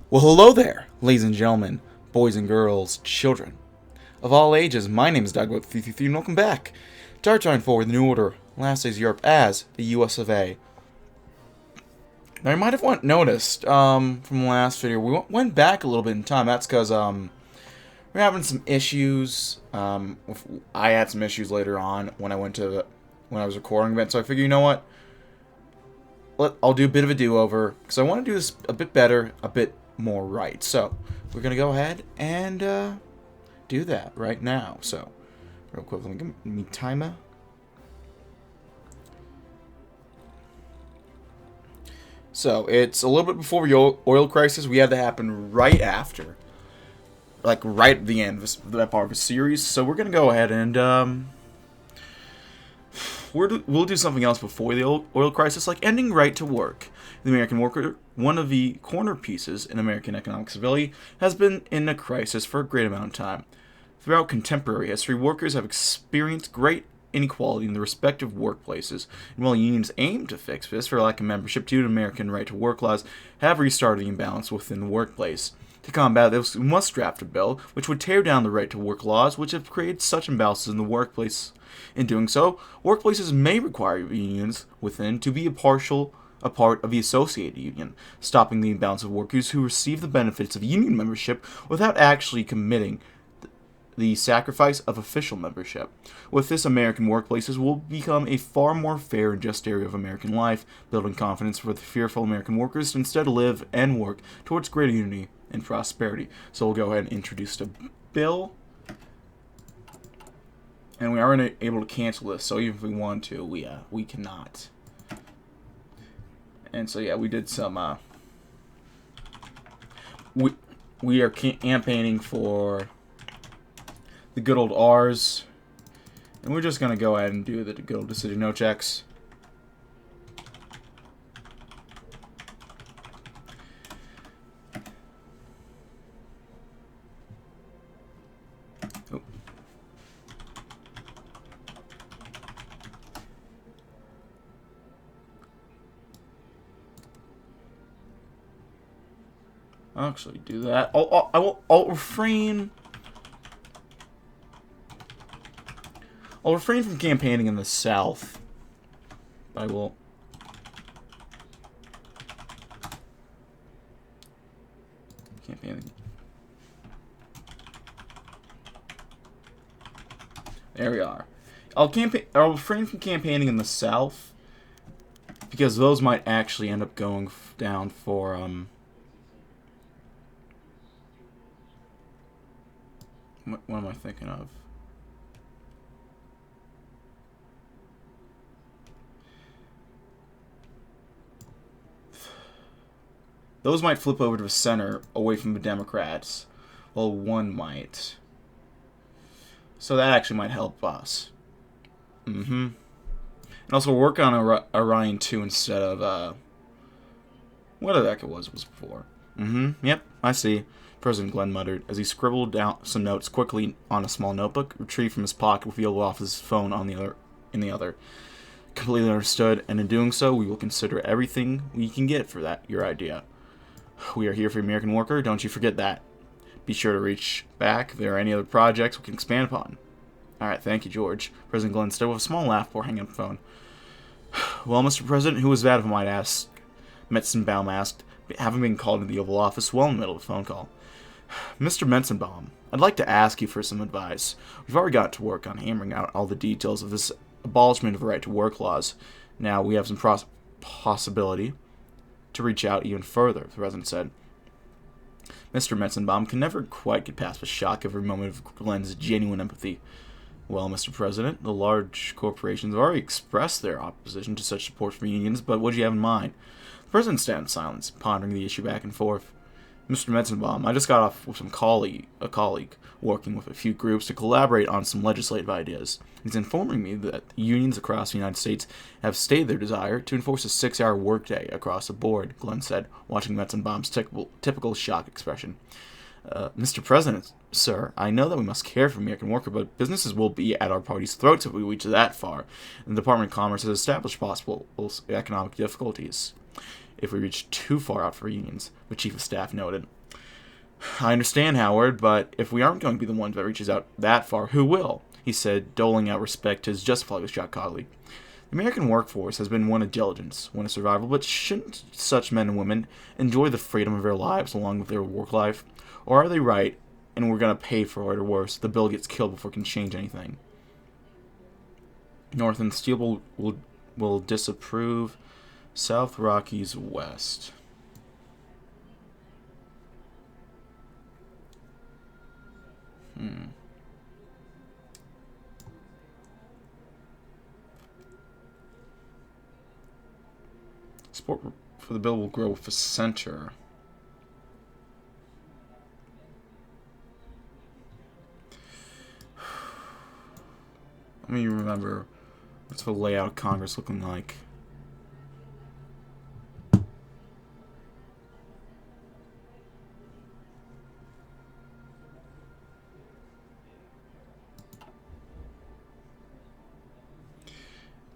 Well, hello there, ladies and gentlemen, boys and girls, children of all ages. My name is DB333, and welcome back to our Time Forward the New Order, Last Days of Europe as the US of A. Now, you might have noticed from the last video, we went back a little bit in time. That's because we're having some issues. I had some issues later on when I was recording it, so I figured, you know what? I'll do a bit of a do-over because I want to do this a bit better, a bit more right. So we're gonna go ahead and do that right now. So real quick, let me give me timer. So it's a little bit before the oil crisis. We had that happen right after, like right at the end of that part of the series. So we're gonna go ahead and we'll do something else before the oil crisis, like ending right to work. The American worker, one of the corner pieces in American economic stability, has been in a crisis for a great amount of time. Throughout contemporary history, workers have experienced great inequality in their respective workplaces, and while unions aim to fix this for lack of membership due to American right-to-work laws, have restarted the imbalance within the workplace. To combat this, we must draft a bill which would tear down the right-to-work laws which have created such imbalances in the workplace. In doing so, workplaces may require unions within to be a part of the associated union, stopping the imbalance of workers who receive the benefits of union membership without actually committing the sacrifice of official membership. With this, American workplaces will become a far more fair and just area of American life, building confidence for the fearful American workers to instead live and work towards greater unity and prosperity. So we'll go ahead and introduce the bill. And we aren't able to cancel this, so even if we want to, we cannot. And so yeah, we did some. We are campaigning for the good old R's, and we're just gonna go ahead and do the good old decision no checks. I'll actually do that. I'll refrain. I'll refrain from campaigning in the South. I will. Campaigning. There we are. I'll refrain from campaigning in the South because those might actually end up going down for What am I thinking of? Those might flip over to the center, away from the Democrats. Well, one might. So that actually might help us. And also work on Orion 2 instead of, whatever the heck it was before. Yep, I see. President Glenn muttered as he scribbled down some notes quickly on a small notebook, retrieved from his pocket with the Oval Office phone in the other. Completely understood, and in doing so, we will consider everything we can get for your idea. We are here for the American worker, don't you forget that. Be sure to reach back if there are any other projects we can expand upon. Alright, thank you, George. President Glenn said with a small laugh before hanging up the phone. Well, Mr. President, who was that, if I might ask? Metzenbaum asked, having been called into the Oval Office well in the middle of the phone call. Mr. Metzenbaum, I'd like to ask you for some advice. We've already got to work on hammering out all the details of this abolishment of right-to-work laws. Now we have some possibility to reach out even further, the President said. Mr. Metzenbaum can never quite get past the shock every moment of Glenn's genuine empathy. Well, Mr. President, the large corporations have already expressed their opposition to such support for unions, but what do you have in mind? The President sat in silence, pondering the issue back and forth. Mr. Metzenbaum, I just got off with a colleague, working with a few groups to collaborate on some legislative ideas. He's informing me that unions across the United States have stated their desire to enforce a 6-hour workday across the board, Glenn said, watching Metzenbaum's typical shock expression. Mr. President, sir, I know that we must care for the American worker, but businesses will be at our party's throats if we reach that far, and the Department of Commerce has established possible economic difficulties if we reach too far out for unions, the Chief of Staff noted. I understand, Howard, but if we aren't going to be the ones that reaches out that far, who will? He said, doling out respect to his justifiably shocked colleague. The American workforce has been one of diligence, one of survival, but shouldn't such men and women enjoy the freedom of their lives along with their work life? Or are they right, and we're going to pay for it, or worse, the bill gets killed before it can change anything? North and Steel will disapprove. South Rockies West. Support for the bill will grow with the center. Let me remember, what's the layout of Congress looking like?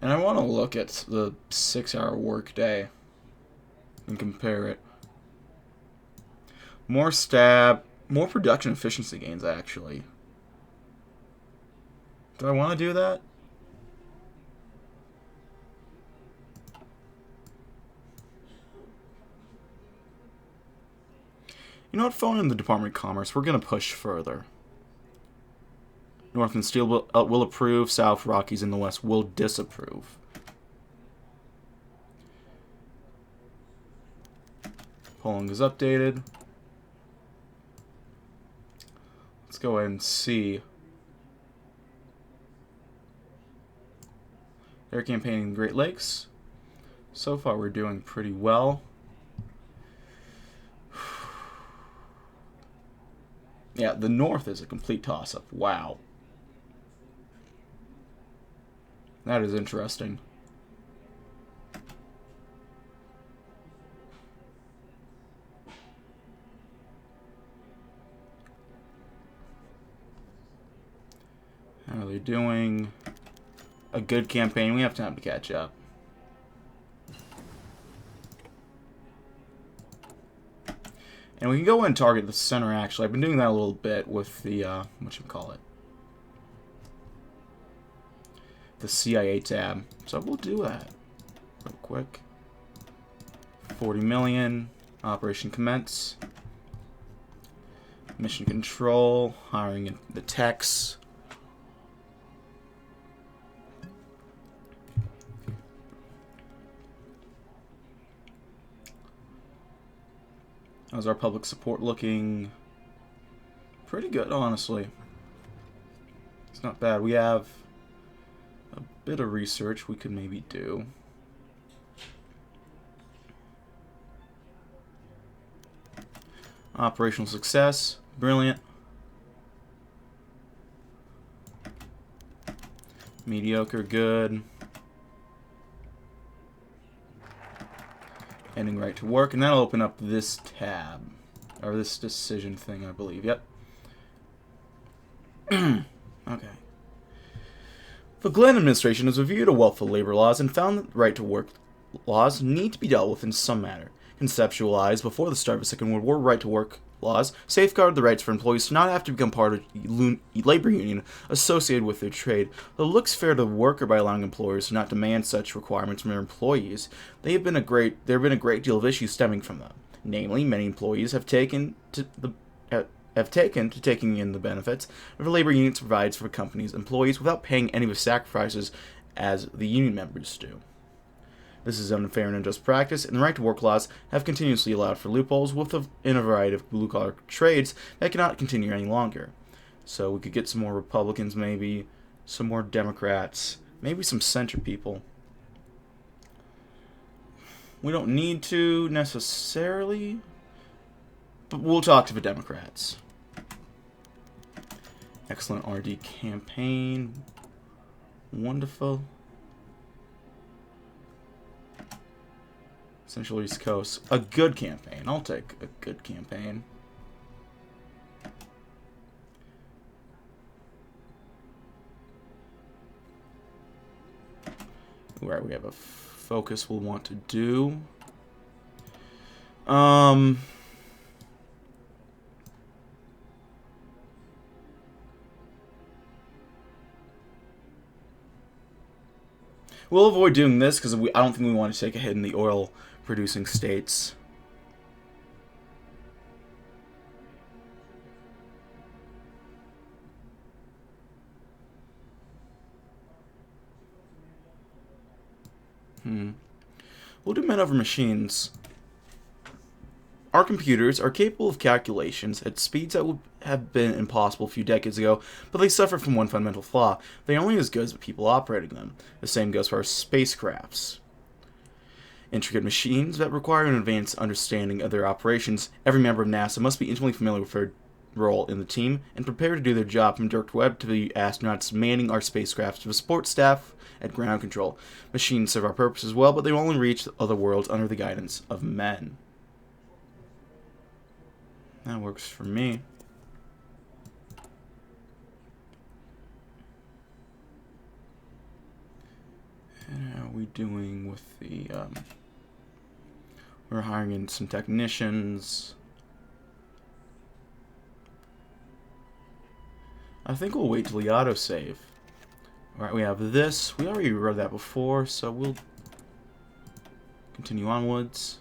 And I want to look at the 6-hour workday and compare it. More production efficiency gains, actually. Do I want to do that? You know what, phone in the Department of Commerce, we're going to push further. North and Steel will approve, South Rockies in the West will disapprove. Polling is updated. Let's go ahead and see. They're campaigning in Great Lakes. So far we're doing pretty well. Yeah, the North is a complete toss-up. Wow. That is interesting. How are they doing? A good campaign. We have time to catch up. And we can go and target the center, actually. I've been doing that a little bit with the, whatchamacallit? The CIA tab. So we'll do that real quick. 40 million. Operation commence. Mission control. Hiring the techs. How's our public support looking? Pretty good, honestly. It's not bad. We have a bit of research we could maybe do. Operational success. Brilliant. Mediocre, good. Ending right to work, and that'll open up this tab. Or this decision thing, I believe. Yep. Okay. The Glenn administration has reviewed a wealth of labor laws and found that right to work laws need to be dealt with in some manner. Conceptualized before the start of the Second World War, right to work laws safeguard the rights for employees to not have to become part of a labor union associated with their trade. Though it looks fair to the worker by allowing employers to not demand such requirements from their employees, there have been a great deal of issues stemming from them. Namely, many employees have taken to taking in the benefits that the labor unions provides for companies' employees without paying any of the sacrifices as the union members do. This is unfair and unjust practice, and the right to work laws have continuously allowed for loopholes in a variety of blue-collar trades that cannot continue any longer. So we could get some more Republicans, maybe, some more Democrats, maybe some center people. We don't need to necessarily, but we'll talk to the Democrats. Excellent RD campaign. Wonderful. Central East Coast. A good campaign. I'll take a good campaign. Alright, we have a focus we'll want to do. We'll avoid doing this because I don't think we want to take a hit in the oil-producing states. We'll do men over machines. Our computers are capable of calculations at speeds that would have been impossible a few decades ago, but they suffer from one fundamental flaw. They are only as good as the people operating them. The same goes for our spacecrafts. Intricate machines that require an advanced understanding of their operations. Every member of NASA must be intimately familiar with their role in the team and prepared to do their job, from Dirk Webb to the astronauts manning our spacecraft to the support staff at ground control. Machines serve our purposes well, but they will only reach other worlds under the guidance of men. That works for me. And how are we doing with the, we're hiring in some technicians. I think we'll wait till the autosave. Alright, we have this. We already read that before, so we'll continue onwards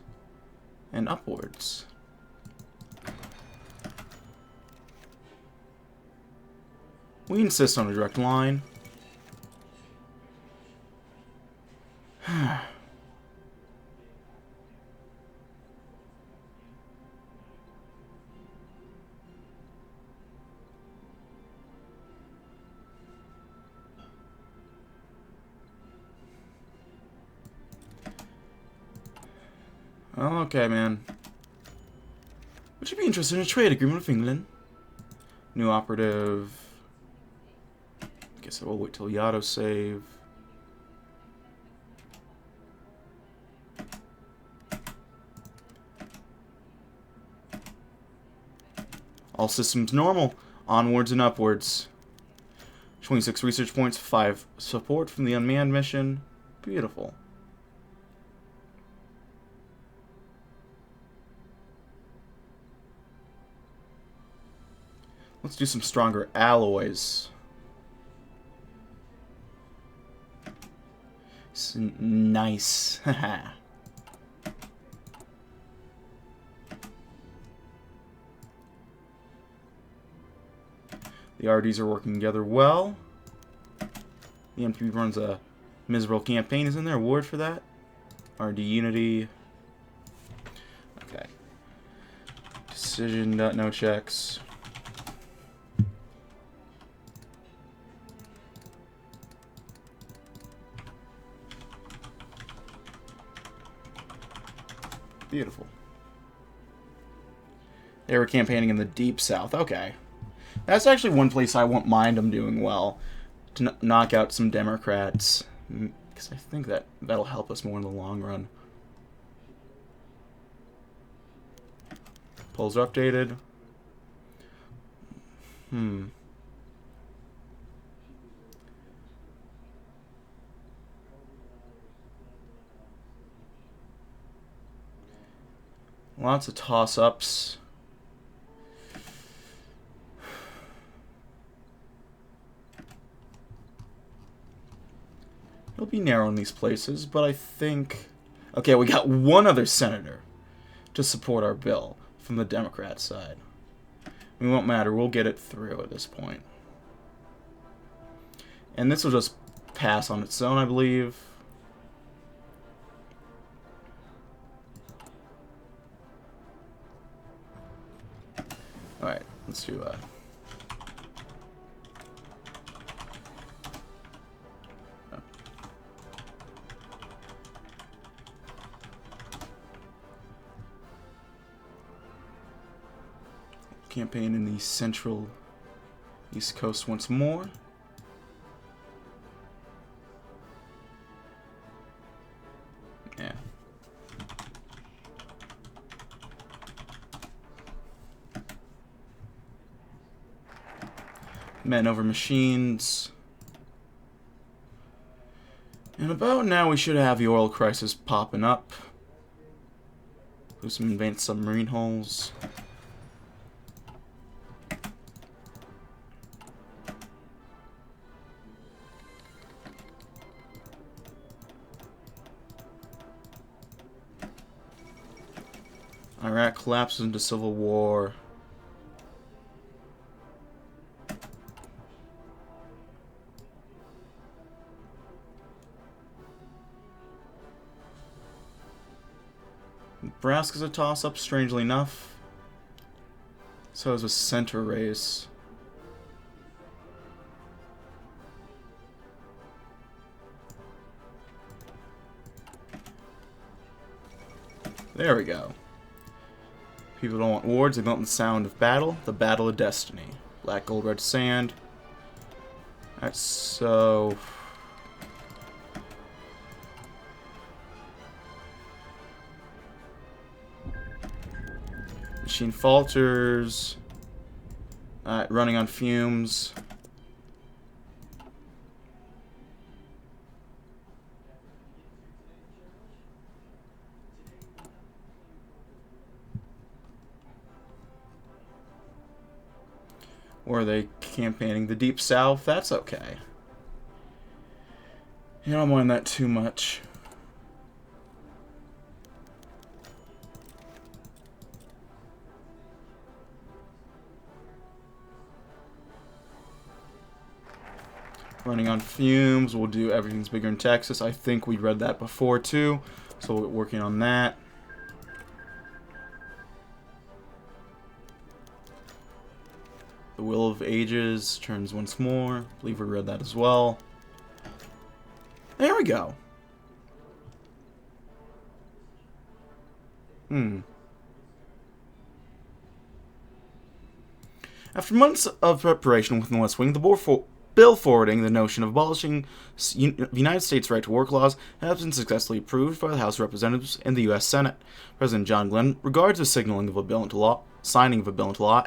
and upwards. We insist on a direct line. Okay, man. Would you be interested in a trade agreement with England? New operative. Guess I will wait till the autosave. All systems normal. Onwards and upwards. 26 research points, 5 support from the unmanned mission. Beautiful. Let's do some stronger alloys. Nice. The RDs are working together well. The MPB runs a miserable campaign. Isn't there a award for that? RD Unity. Okay. Decision. No checks. Beautiful. They were campaigning in the deep south. Okay. That's actually one place I won't mind them doing well. To knock out some Democrats. Because I think that'll help us more in the long run. Polls are updated. Lots of toss-ups. It'll be narrow in these places, but I think... Okay, we got one other senator to support our bill from the Democrat side. It won't matter. We'll get it through at this point. And this will just pass on its own, I believe. Alright, let's do that. Campaign in the central East Coast once more. Yeah. Men over machines. And about now we should have the oil crisis popping up. Do some advanced submarine hulls. Iraq collapses into civil war. Nebraska's a toss-up, strangely enough. So is a center race. There we go. People don't want wars, they don't want the sound of battle. The battle of destiny. Black, gold, red sand. That's so... Machine falters. Running on fumes. Or are they campaigning the Deep South? That's okay. You don't mind that too much. Running on fumes. We'll do everything's bigger in Texas. I think we read that before too. So we're working on that. The Will of Ages turns once more. I believe we read that as well. There we go. After months of preparation within the West Wing, the bill forwarding the notion of abolishing the United States right to work laws has been successfully approved by the House of Representatives and the U.S. Senate. President John Glenn regards the signing of a bill into law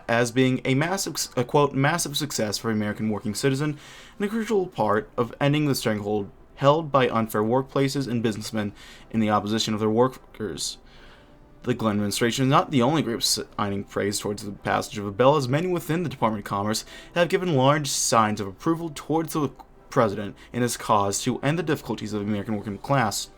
as being a massive, quote, massive success for American working citizen and a crucial part of ending the stranglehold held by unfair workplaces and businessmen in the opposition of their workers. The Glenn administration is not the only group signing praise towards the passage of a bill, as many within the Department of Commerce have given large signs of approval towards the president in his cause to end the difficulties of the American working class.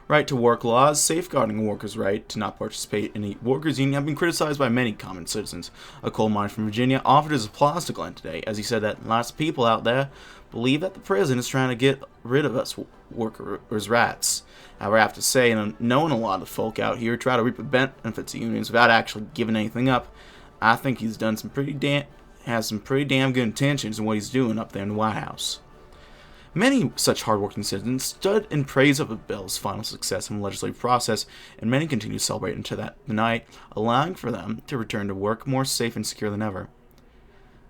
Right-to-work laws safeguarding a worker's right to not participate in a workers' union have been criticized by many common citizens. A coal miner from Virginia offered his applause to Glenn today, as he said that lots of people out there believe that the president is trying to get rid of us workers' rats. However, I have to say, knowing a lot of folk out here try to reap the benefits of unions without actually giving anything up, I think he's done has some pretty damn good intentions in what he's doing up there in the White House. Many such hardworking citizens stood in praise of the bill's final success in the legislative process, and many continue to celebrate into the night, allowing for them to return to work more safe and secure than ever.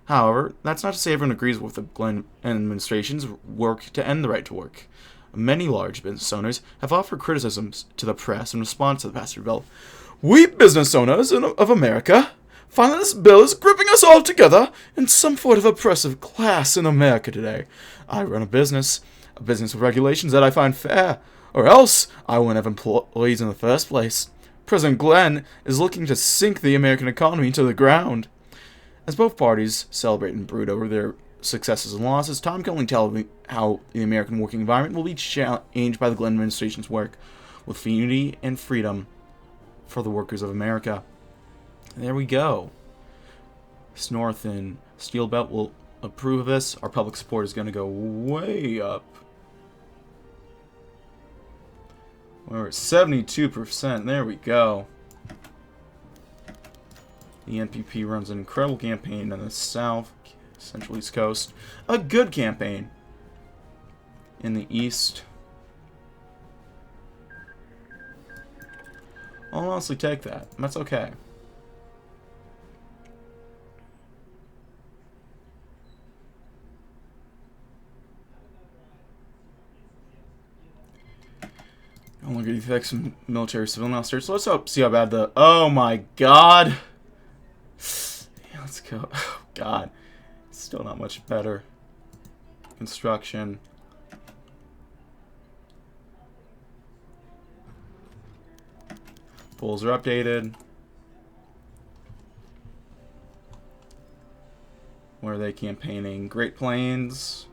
However, that's not to say everyone agrees with the Glenn administration's work to end the right to work. Many large business owners have offered criticisms to the press in response to the passage bill. We business owners of America find that this bill is gripping us all together in some sort of oppressive class in America today. I run a business with regulations that I find fair, or else I wouldn't have employees in the first place. President Glenn is looking to sink the American economy to the ground. As both parties celebrate and brood over their successes and losses, time can only tell how the American working environment will be changed by the Glenn administration's work with unity and freedom for the workers of America. There we go. This North and Steel Belt will approve of this. Our public support is going to go way up. We're at 72%. There we go. The NPP runs an incredible campaign in the South, Central East Coast. A good campaign in the East. I'll honestly take that. That's okay. No longer the effects of military civilian officers. So let's see how bad the... Oh my god! Yeah, let's go. Oh god. Still not much better. Construction. Polls are updated. Where are they campaigning? Great Plains.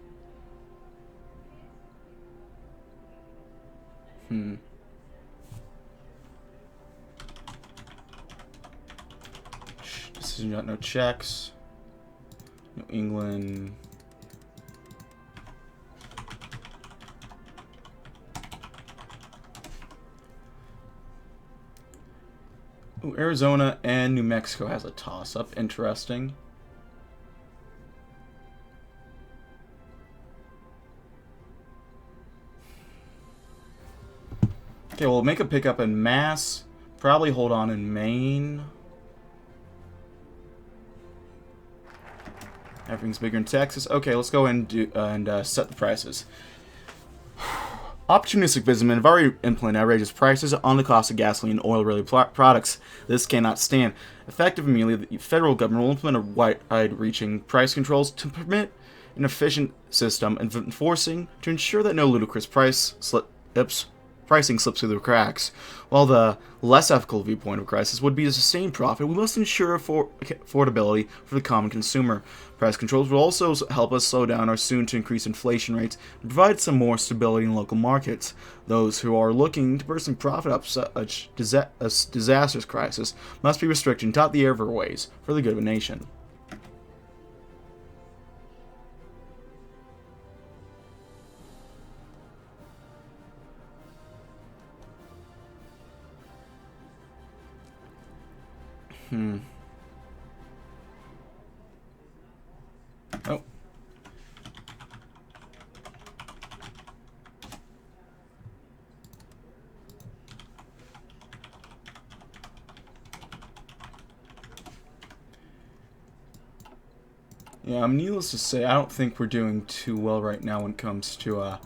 Texas, you got no checks. New England. Ooh, Arizona and New Mexico has a toss-up. Interesting. Okay, we'll make a pickup in Mass. Probably hold on in Maine. Everything's bigger in Texas. Okay, let's go and do set the prices. Opportunistic businessmen have already implemented outrageous prices on the cost of gasoline and oil-related products. This cannot stand. Effective immediately, the federal government will implement wide-reaching price controls to permit an efficient system of enforcing to ensure that no ludicrous pricing slips through the cracks. While the less ethical viewpoint of crisis would be to sustain profit, we must ensure affordability for the common consumer. Price controls will also help us slow down our soon-to-increase inflation rates and provide some more stability in local markets. Those who are looking to burst and profit up such a disastrous crisis must be restricted and taught the error ways for the good of a nation. Oh. Yeah, needless to say, I don't think we're doing too well right now when it comes to, well,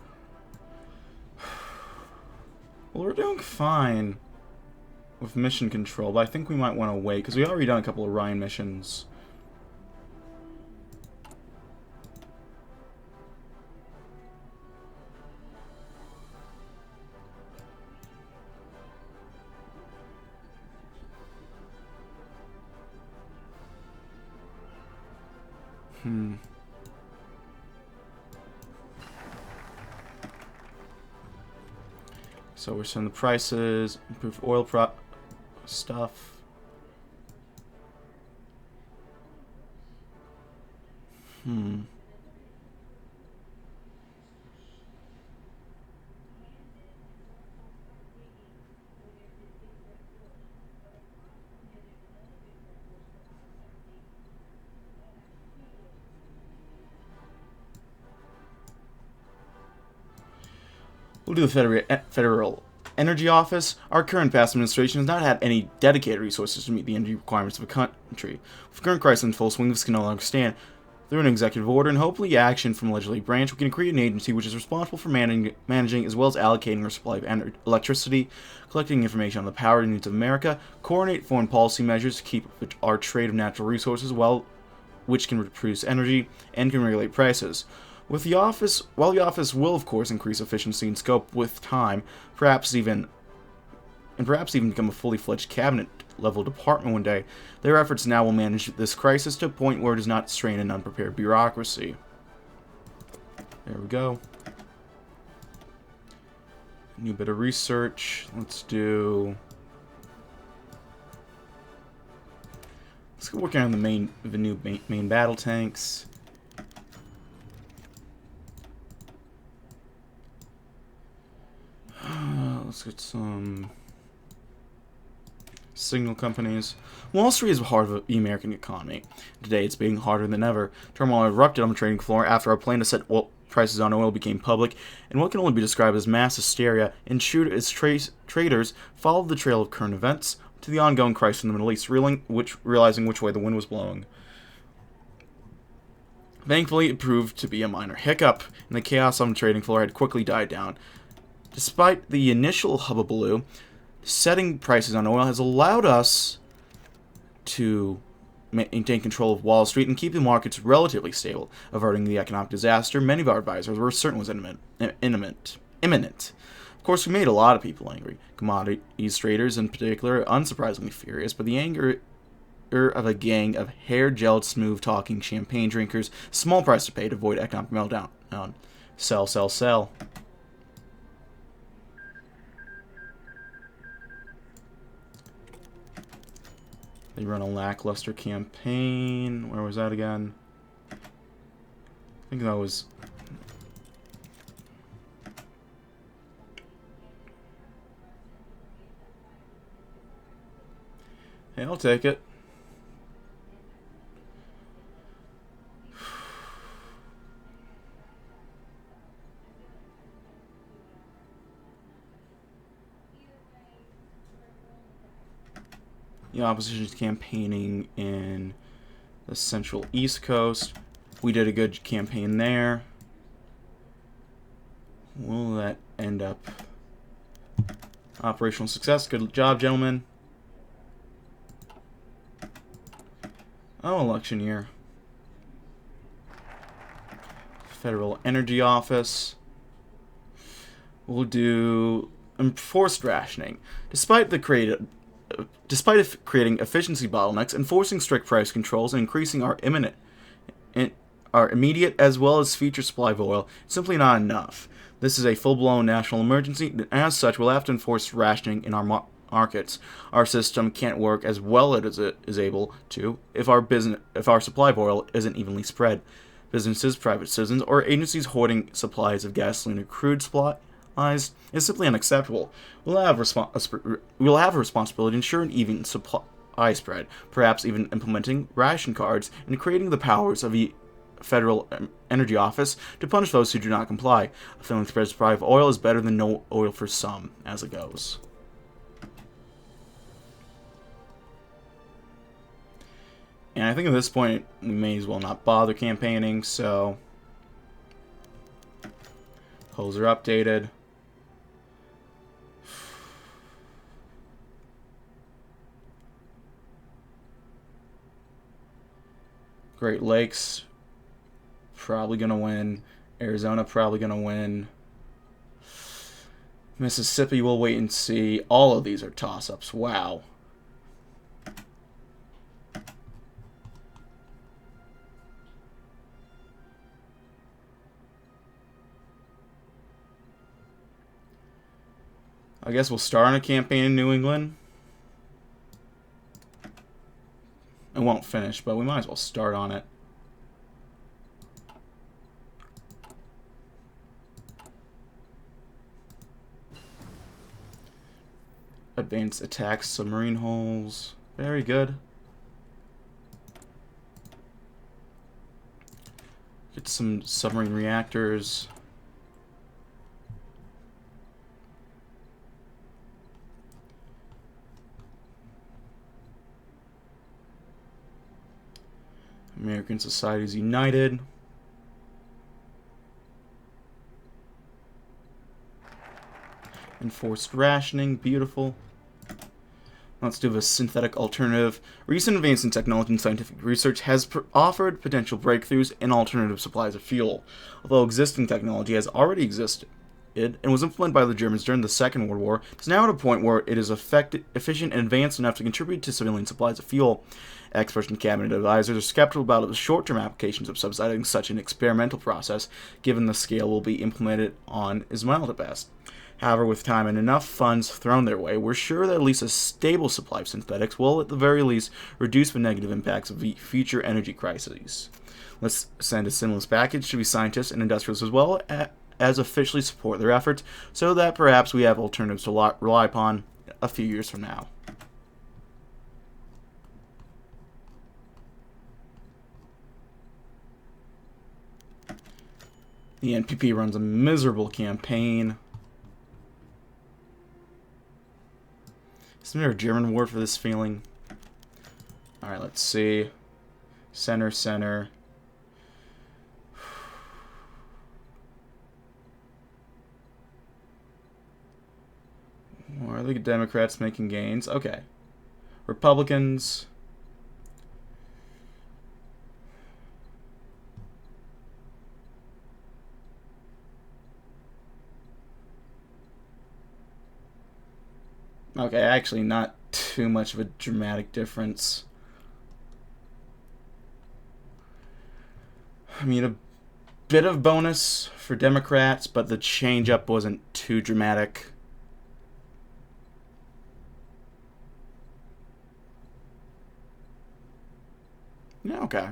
we're doing fine with mission control, but I think we might want to wait, because we already done a couple of Ryan missions. So we're setting the prices, improve oil stuff. We'll do the Federal Energy Office. Our current past administration has not had any dedicated resources to meet the energy requirements of a country. With current crisis in full swing, this can no longer stand. Through an executive order and hopefully action from the legislative branch, we can create an agency which is responsible for managing as well as allocating our supply of electricity, collecting information on the power needs of America, coordinate foreign policy measures to keep our trade of natural resources, which can produce energy, and can regulate prices. While the office will of course increase efficiency and scope with time, perhaps even become a fully fledged cabinet-level department one day, their efforts now will manage this crisis to a point where it does not strain an unprepared bureaucracy. There we go. New bit of research. Let's go work on the new main battle tanks. Let's get some signal companies. Wall Street is the heart of the American economy. Today, it's being harder than ever. Turmoil erupted on the trading floor after our plan to set prices on oil became public, and what can only be described as mass hysteria ensued as traders followed the trail of current events to the ongoing crisis in the Middle East, realizing which way the wind was blowing. Thankfully, it proved to be a minor hiccup, and the chaos on the trading floor had quickly died down. Despite the initial hubbubaloo, setting prices on oil has allowed us to maintain control of Wall Street and keep the markets relatively stable, averting the economic disaster many of our advisors were certain was imminent. Of course, we made a lot of people angry. Commodities traders in particular are unsurprisingly furious, but the anger of a gang of hair-gelled, smooth-talking champagne drinkers, small price to pay to avoid economic meltdown. Sell, sell, sell. They run a lackluster campaign. Where was that again? I think that was... Hey, I'll take it. The opposition is campaigning in the central East Coast. We did a good campaign there. Will that end up operational success? Good job, gentlemen. Oh, election year. Federal Energy Office. We'll do enforced rationing. Despite creating efficiency bottlenecks, enforcing strict price controls, and increasing our immediate as well as future supply of oil, is simply not enough. This is a full-blown national emergency, and as such, we'll have to enforce rationing in our markets. Our system can't work as well as it is able to if our supply of oil isn't evenly spread. Businesses, private citizens, or agencies hoarding supplies of gasoline or crude supplies is simply unacceptable. We'll have a responsibility to ensure an even supply spread, perhaps even implementing ration cards and creating the powers of the Federal Energy Office to punish those who do not comply. A filling spread supply of oil is better than no oil for some, as it goes. And I think at this point, we may as well not bother campaigning, so... Polls are updated. Great Lakes, probably going to win. Arizona, probably going to win. Mississippi, we'll wait and see. All of these are toss-ups. Wow. I guess we'll start on a campaign in New England. It won't finish, but we might as well start on it. Advanced attack submarine hulls. Very good. Get some submarine reactors. American Societies United. Enforced rationing, beautiful. Let's do the synthetic alternative. Recent advance in technology and scientific research has offered potential breakthroughs in alternative supplies of fuel. Although existing technology has already existed and was implemented by the Germans during the Second World War, it's now at a point where it is efficient and advanced enough to contribute to civilian supplies of fuel. Experts and cabinet advisors are skeptical about the short-term applications of subsidizing such an experimental process, given the scale will be implemented on is mild at best. However, with time and enough funds thrown their way, we're sure that at least a stable supply of synthetics will, at the very least, reduce the negative impacts of the future energy crises. Let's send a stimulus package to the scientists and industrialists as well as officially support their efforts, so that perhaps we have alternatives to rely upon a few years from now. The NPP runs a miserable campaign. Isn't there a German word for this feeling? Alright, let's see. Center, center. Why are the Democrats making gains? Okay. Republicans. Okay, actually not too much of a dramatic difference. I mean, a bit of bonus for Democrats, but the change-up wasn't too dramatic. Yeah, okay.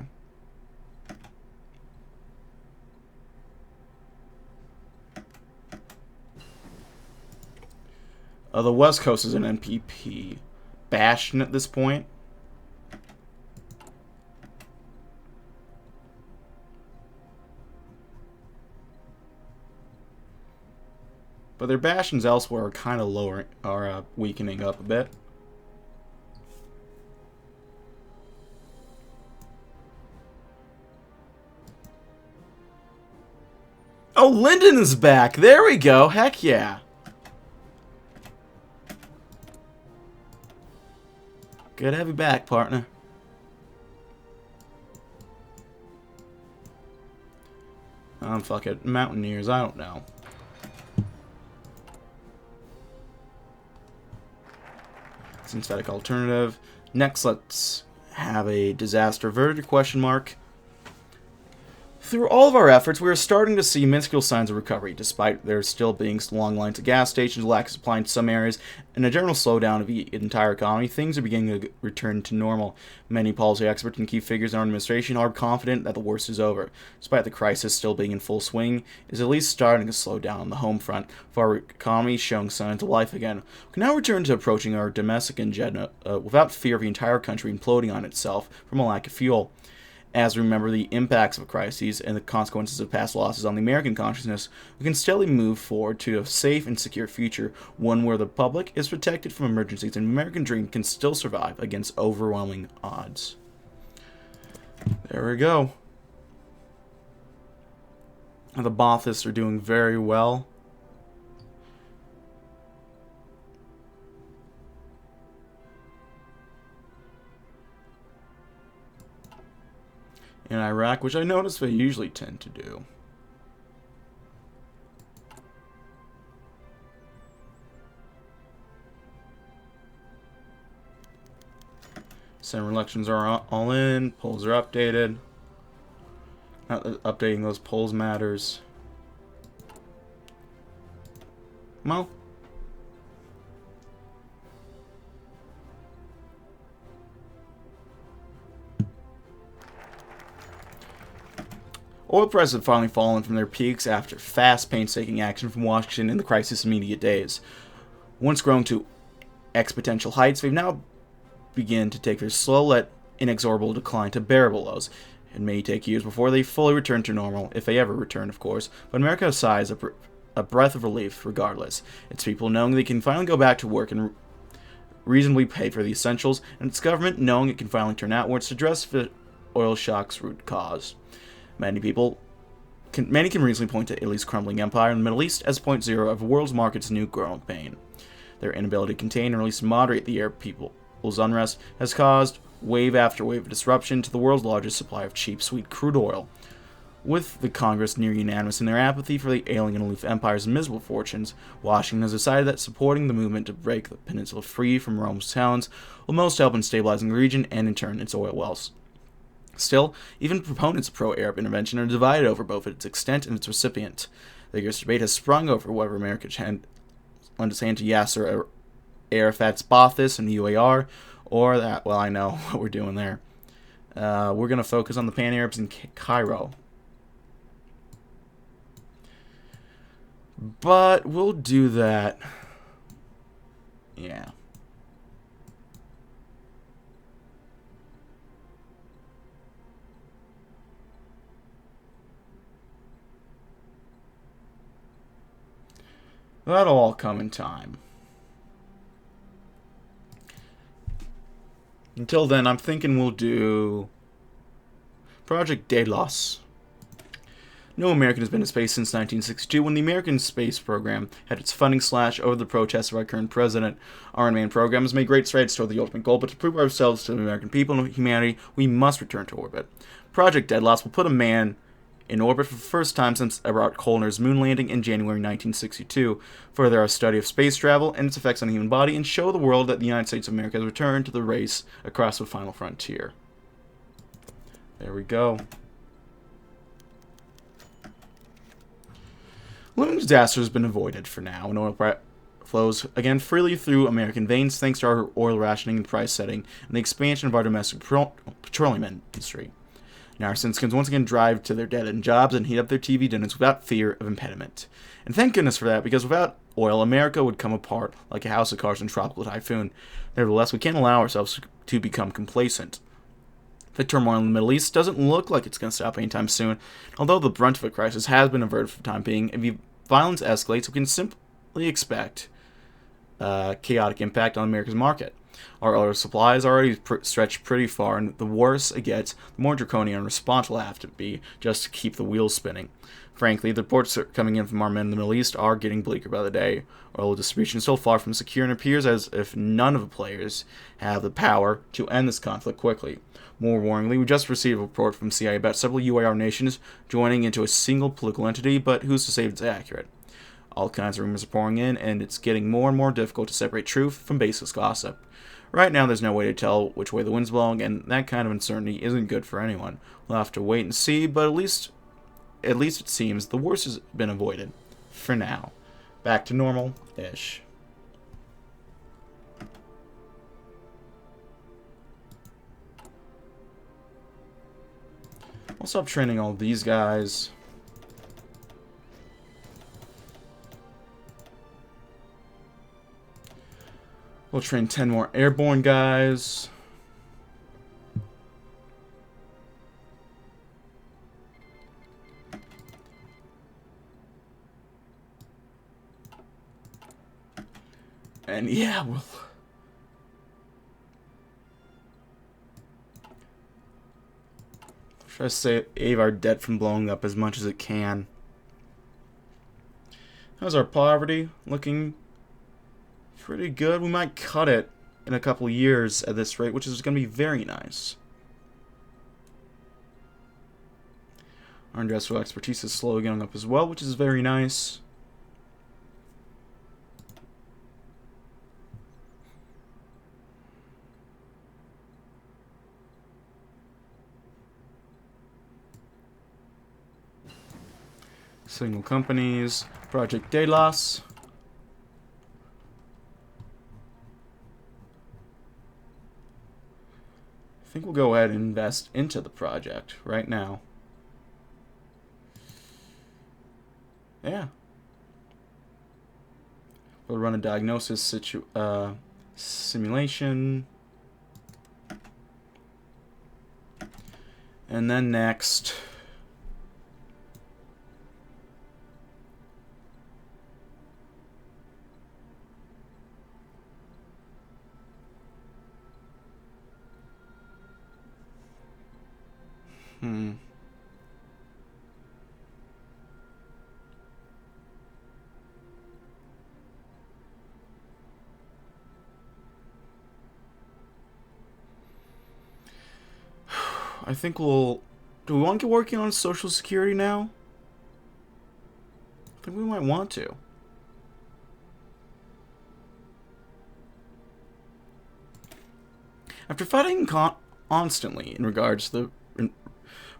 The West Coast is an NPP bastion at this point. But their bastions elsewhere are kind of lower, are weakening up a bit. Oh, Lyndon is back. There we go. Heck yeah. Good to have you back, partner. Fuck it. Mountaineers, I don't know. Synthetic alternative. Next, let's have a disaster averted question mark. Through all of our efforts, we are starting to see minuscule signs of recovery, despite there still being long lines at gas stations, lack of supply in some areas, and a general slowdown of the entire economy. Things are beginning to return to normal. Many policy experts and key figures in our administration are confident that the worst is over. Despite the crisis still being in full swing, it is at least starting to slow down on the home front, for our economy is showing signs of life again. We can now return to approaching our domestic agenda without fear of the entire country imploding on itself from a lack of fuel. As we remember the impacts of crises and the consequences of past losses on the American consciousness, we can steadily move forward to a safe and secure future, one where the public is protected from emergencies and the American dream can still survive against overwhelming odds. There we go. The Baathists are doing very well. In Iraq, which I notice they usually tend to do. Senate elections are all in. Polls are updated. Not that updating those polls matters. Well. Oil prices have finally fallen from their peaks after fast, painstaking action from Washington in the crisis' immediate days. Once grown to exponential heights, they've now begun to take their slow yet inexorable decline to bearable lows. It may take years before they fully return to normal, if they ever return, of course, but America sighs a breath of relief regardless. Its people knowing they can finally go back to work and reasonably pay for the essentials, and its government knowing it can finally turn outwards to address the oil shock's root cause. Many can reasonably point to Italy's crumbling empire in the Middle East as point zero of the world's market's new growing pain. Their inability to contain or at least moderate the Arab people's unrest has caused wave after wave of disruption to the world's largest supply of cheap, sweet crude oil. With the Congress near unanimous in their apathy for the ailing and aloof empire's miserable fortunes, Washington has decided that supporting the movement to break the peninsula free from Rome's talons will most help in stabilizing the region and, in turn, its oil wells. Still, even proponents of pro-Arab intervention are divided over both its extent and its recipient. The vigorous debate has sprung over whether America should lend its hand to Yasser Arafat's Baathists and the UAR, or that, well, I know what we're doing there. We're going to focus on the Pan-Arabs in Cairo. But we'll do that. Yeah. That'll all come in time. Until then, I'm thinking we'll do Project Delos. No American has been to space since 1962, when the American space program had its funding slashed over the protests of our current president. Our unmanned program has made great strides toward the ultimate goal, but to prove ourselves to the American people and humanity, we must return to orbit. Project Delos will put a man in orbit for the first time since Robert Kolner's moon landing in January 1962, further our study of space travel and its effects on the human body, and show the world that the United States of America has returned to the race across the final frontier. There we go. Looming disaster has been avoided for now, and oil flows again freely through American veins thanks to our oil rationing and price setting and the expansion of our domestic petroleum industry. Now our citizens once again drive to their dead-end jobs and heat up their TV dinners without fear of impediment. And thank goodness for that, because without oil, America would come apart like a house of cards in a tropical typhoon. Nevertheless, we can't allow ourselves to become complacent. The turmoil in the Middle East doesn't look like it's going to stop anytime soon, although the brunt of the crisis has been averted for the time being. If violence escalates, we can simply expect chaotic impact on America's market. Our oil supply is already stretched pretty far, and the worse it gets, the more draconian response will have to be just to keep the wheels spinning. Frankly, the reports coming in from our men in the Middle East are getting bleaker by the day. Oil distribution is still far from secure, and it appears as if none of the players have the power to end this conflict quickly. More worryingly, we just received a report from CIA about several UAR nations joining into a single political entity, but who's to say it's accurate? All kinds of rumors are pouring in, and it's getting more and more difficult to separate truth from baseless gossip. Right now, there's no way to tell which way the wind's blowing, and that kind of uncertainty isn't good for anyone. We'll have to wait and see, but at least it seems the worst has been avoided. For now. Back to normal-ish. I'll stop training all these guys. We'll train 10 more airborne guys. And yeah, we'll... try to save our debt from blowing up as much as it can. How's our poverty looking? Pretty good. We might cut it in a couple years at this rate, which is going to be very nice. Our industrial expertise is slowly going up as well, which is very nice. Signal companies, Project Delos. I think we'll go ahead and invest into the project right now. Yeah. We'll run a diagnosis simulation. And then next... I think we'll... Do we want to get working on Social Security now? I think we might want to. After fighting constantly in regards to the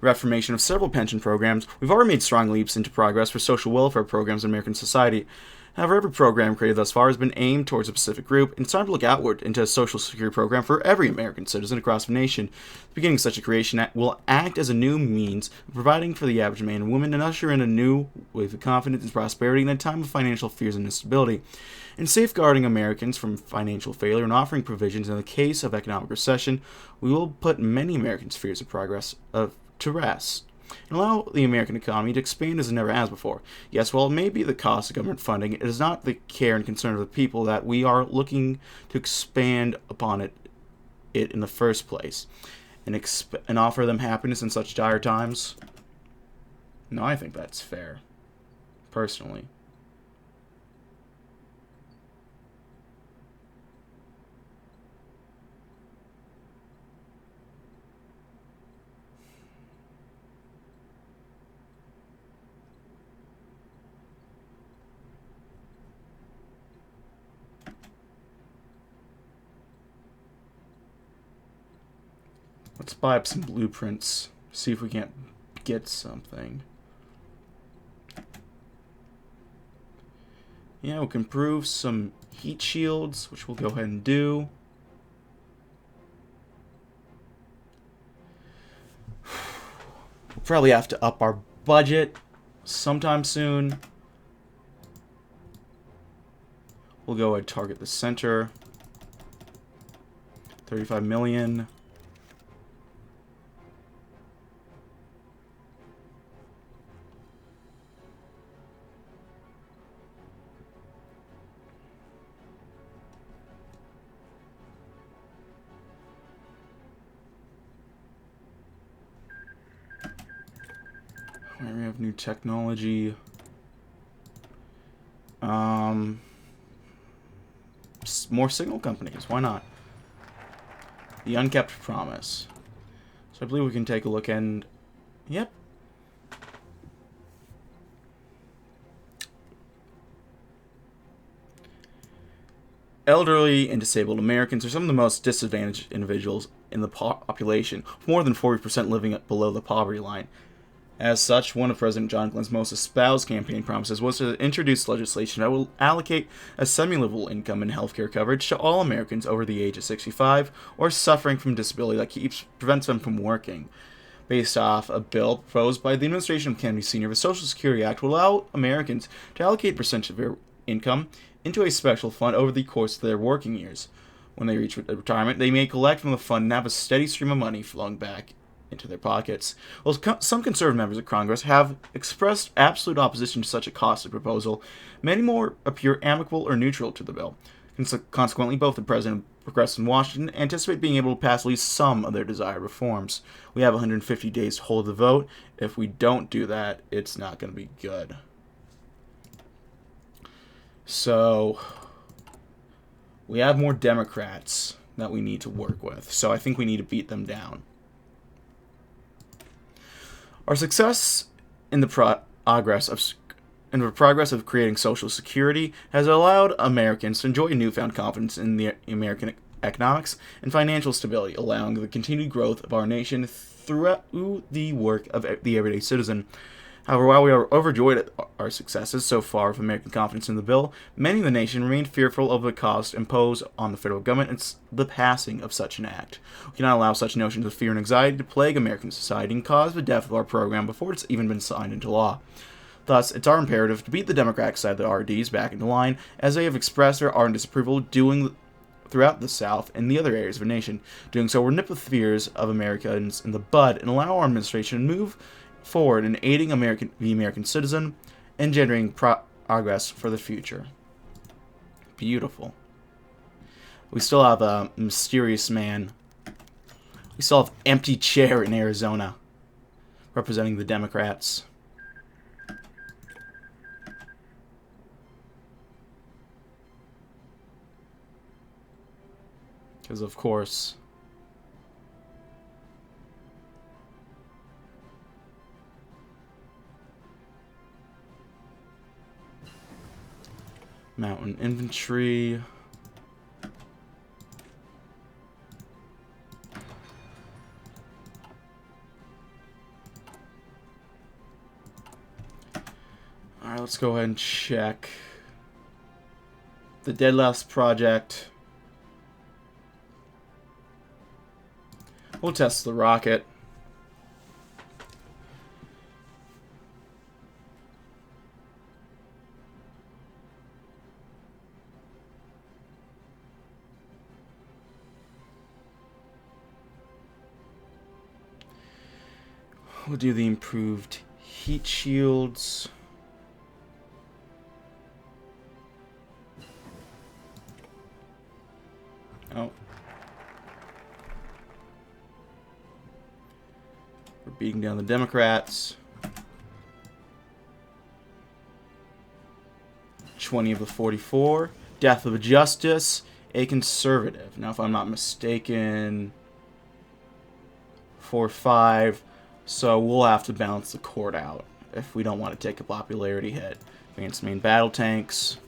reformation of several pension programs, we've already made strong leaps into progress for social welfare programs in American society. However, every program created thus far has been aimed towards a specific group, and it's time to look outward into a social security program for every American citizen across the nation. The beginning of such a creation will act as a new means of providing for the average man and woman and usher in a new wave of confidence and prosperity in a time of financial fears and instability. In safeguarding Americans from financial failure and offering provisions in the case of economic recession, we will put many Americans' fears of progress to rest, and allow the American economy to expand as it never has before. Yes, while it may be the cost of government funding, it is not the care and concern of the people that we are looking to expand upon it in the first place, and offer them happiness in such dire times. No, I think that's fair, personally. Let's buy up some blueprints, see if we can't get something. Yeah, we can improve some heat shields, which we'll go ahead and do. We'll probably have to up our budget sometime soon. We'll go ahead and target the center. 35 million. We have new technology. More signal companies. Why not? The unkept promise. So I believe we can take a look and... Yep. Elderly and disabled Americans are some of the most disadvantaged individuals in the population, with more than 40% living below the poverty line. As such, one of President John Glenn's most espoused campaign promises was to introduce legislation that will allocate a semi-livable income and health care coverage to all Americans over the age of 65 or suffering from disability that prevents them from working. Based off a bill proposed by the administration of Kennedy Sr., the Social Security Act will allow Americans to allocate a percentage of their income into a special fund over the course of their working years. When they reach retirement, they may collect from the fund and have a steady stream of money flowing back into their pockets. Well, some conservative members of Congress have expressed absolute opposition to such a costly proposal. Many more appear amicable or neutral to the bill. Consequently, both the President and Progressives in Washington anticipate being able to pass at least some of their desired reforms. We have 150 days to hold the vote. If we don't do that, it's not going to be good. So, we have more Democrats that we need to work with. So I think we need to beat them down. Our success in the progress of creating Social Security has allowed Americans to enjoy newfound confidence in the American economics and financial stability, allowing the continued growth of our nation through the work of the everyday citizen. However, while we are overjoyed at our successes so far of American confidence in the bill, many in the nation remain fearful of the cost imposed on the federal government and the passing of such an act. We cannot allow such notions of fear and anxiety to plague American society and cause the death of our program before it's even been signed into law. Thus, it's our imperative to beat the Democratic side of the RDs back into line, as they have expressed their ardent disapproval throughout the South and the other areas of the nation. Doing so will nip the fears of Americans in the bud and allow our administration to move forward in aiding the American citizen and generating progress for the future. Beautiful. We still have a mysterious man. We still have empty chair in Arizona representing the Democrats. Because, of course, mountain infantry. Alright, let's go ahead and check the Deadlifts project. We'll test the rocket. We'll do the improved heat shields. Oh. We're beating down the Democrats. 20 of the 44. Death of a Justice, a conservative. Now, if I'm not mistaken, 4-5. So we'll have to balance the court out if we don't want to take a popularity hit against main battle tanks.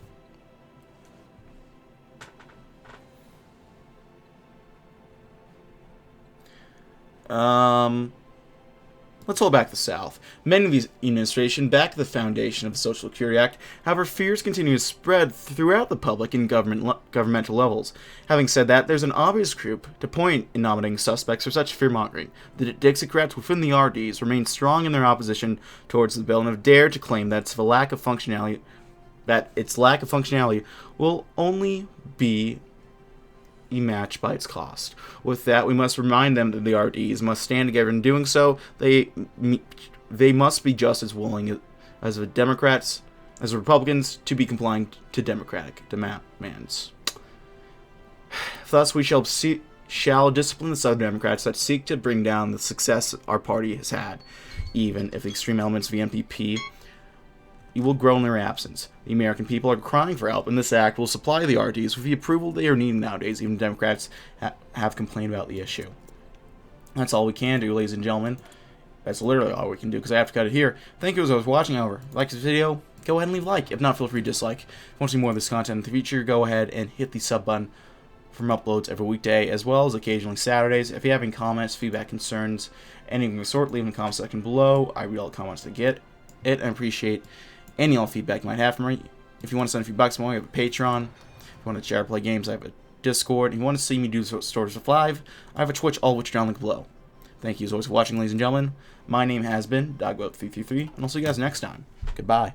Let's hold back the South. Many of these administration back the foundation of the Social Security Act. However, fears continue to spread throughout the public and governmental levels. Having said that, there's an obvious group to point in nominating suspects for such fear-mongering. The Dixiecrats within the RDs remain strong in their opposition towards the bill and have dared to claim that its lack of functionality will only be matched by its cost. With that, we must remind them that the RDs must stand together. In doing so, they must be just as willing as the Democrats, as the Republicans, to be complying to Democratic demands. Thus, we shall discipline the Southern Democrats that seek to bring down the success our party has had, even if the extreme elements of the NPP will grow in their absence. The American people are crying for help, and this act will supply the RDs with the approval they are needing nowadays. Even Democrats have complained about the issue. That's all we can do, ladies and gentlemen. That's literally all we can do, because I have to cut it here. Thank you as I was watching, however. If you liked this video, go ahead and leave a like. If not, feel free to dislike. If you want to see more of this content in the future, go ahead and hit the sub button from uploads every weekday, as well as occasionally Saturdays. If you have any comments, feedback, concerns, anything of the sort, leave in the comment section below. I read all the comments to get it and appreciate any all feedback you might have from me. If you want to send a few bucks more, I have a Patreon. If you want to share play games, I have a Discord. If you want to see me do stories of live, I have a Twitch, all which are down link below. Thank you as always for watching, ladies and gentlemen. My name has been DB333, and I'll see you guys next time. Goodbye.